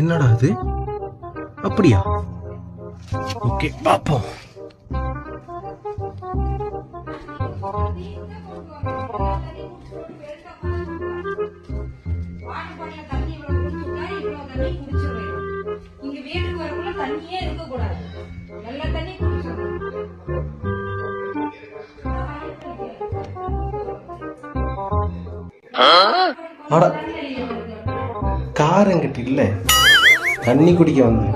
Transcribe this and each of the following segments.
என்னடா அது? அப்படியா? ஓகே பாப்போம். காரங்கிட்ட இல்ல, தண்ணி குடிக்க வந்து.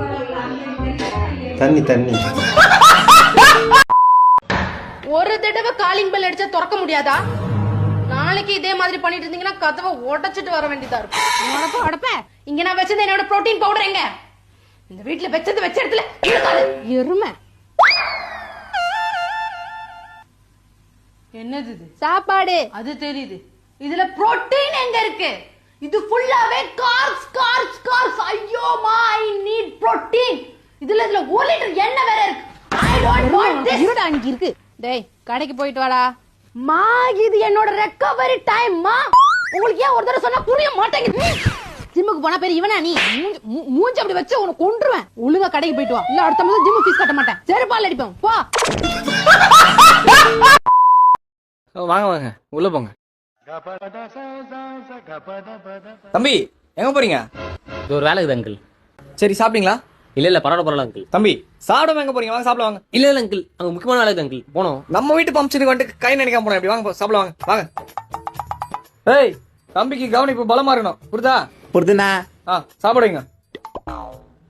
தண்ணி தண்ணி. ஒரு தடவை காலிங் பெல் அடிச்சா திறக்க முடியாதா? நாளைக்கு இதே மாதிரி பண்ணிட்டு இருந்தீங்கன்னா கதவை உடைச்சிட்டு வர வேண்டியதா இருக்கும். அடப்ப இங்க நான் வச்சது என்னோட புரோட்டீன் பவுடர் எங்க? இந்த வீட்டுல வச்சது வச்ச இடத்துல இருக்காது. எருமை. என்னது இது? சாப்பாடு. அது தெரியுது. இதுல புரோட்டீன் எங்க இருக்கு? இது ஃபுல்லாவே கார்ப்ஸ் கார்ப்ஸ் கார்ப்ஸ். ஐயோ மா, ஐ நீட் புரோட்டீன். இதுல 1 லிட்டர் எண்ணெய் வேற இருக்கு. I don't want this. இருடா அங்க இருக்கு. டேய் கடைக்கு போயிட்டு வாடா. மா இது என்னோட ரெக்கவரி டைம் மா. உங்களுக்கு ஏன் ஒரு தடவை சொன்னா புரிய மாட்டேங்குது? ஜிம்முக்கு போனா பேர் இவனா நீ? மூஞ்சி அப்படி வச்சு உன்னை கொன்றுவேன். ஒழுங்கா கடைக்கு போயிட்டு வா. இல்ல அடுத்த மாதம் ஜிம்மு ஃபீஸ் கட்ட மாட்டேன். செருப்பால் அடிப்பேன். போ. வாங்க வாங்க உள்ள போங்க. தம்பி எங்க போறீங்க? இது ஒரு வேலை இருக்குது அங்கிள். சரி சாப்பிட்டீங்களா? இல்ல பரவாயில்ல அங்கிள். தம்பி சாப்பிடாம எங்க போறீங்க? வாங்க சாப்பிட வாங்க. இல்ல அங்கிள், அங்க முக்கியமான வேலை இருக்குது அங்கிள், போனோம். நம்ம வீட்டு பம்ப்ஷனுக்கு வந்துட்டு கை நினைக்காம போனோம். எப்படி வாங்க சாப்பிட வாங்க வாங்க. ஏய் தம்பிக்கு கவனிப்பு பலமா இருக்கணும். புரியுதா? புரியுதுண்ணா. சாப்பிடுங்க.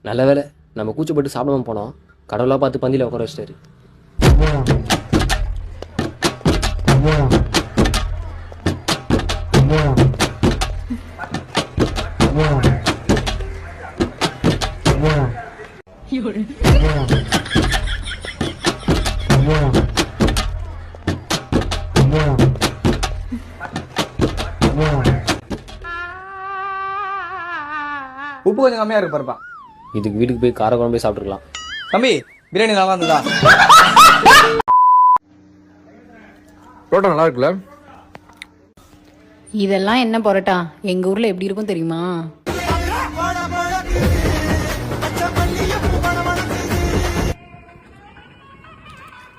நல்ல வேலை நம்ம கூச்சப்பட்டு சாப்பிடாம போனோம். கடவுளா பார்த்து பந்தியில உட்கார வச்சிட்டாரு. உப்பு கொஞ்சம் கம்மியா இருக்கு பாருப்பா. இதுக்கு வீட்டுக்கு போய் கார குழம்பு சாப்பிட்டுருக்கலாம். தம்பி பிரியாணி நல்லா இருந்ததா? புரோட்டா நல்லா இருக்குல்ல? இதெல்லாம் என்ன பரோட்டா? எங்க ஊர்ல எப்படி இருக்கும் தெரியுமா?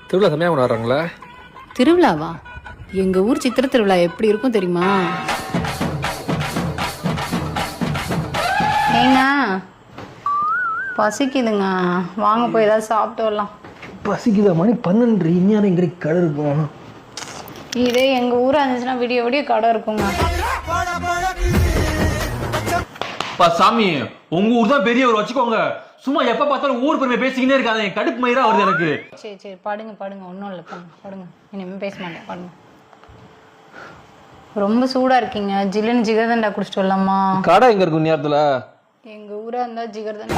திருவிழா செம்மையா கொண்டாடுறாங்களே. திருவிழாவா? எங்க ஊர் சித்திரை திருவிழா எப்படி இருக்கும் தெரியுமா? ஏங்க பசிக்குதுங்க, வாங்க போய் ஏதாவது சாப்பிட்டு வரலாம். பசிக்குதா? மணி 12. இனியாரம் எங்க கடை இருக்கும்? இதே எங்க ஊரா இருந்துச்சுன்னா விடிய விடிய கடை இருக்குங்க. சாமி உங்க ஊர் தான் பெரிய ஒரு வச்சுக்கோங்க. சும்மா எப்ப பார்த்தாலும் ஊர் பெருமை பேசிக்கிட்டே இருக்காங்க. கடுப்பு மயிரா வருது எனக்கு. சரி சரி படுங்க படுங்க, ஒன்றும் இல்லை, படுங்க. இனிமே பேச மாட்டேன், படுங்க. ரொம்ப சூடா இருக்கீங்க, ஜில்லுன்னு ஜிகர்தண்டா குடிச்சிட்டு வரலாமா? கடை எங்க இருக்கும் நேரத்துல? எங்க ஊரா இருந்தா ஜிகர்தண்டா.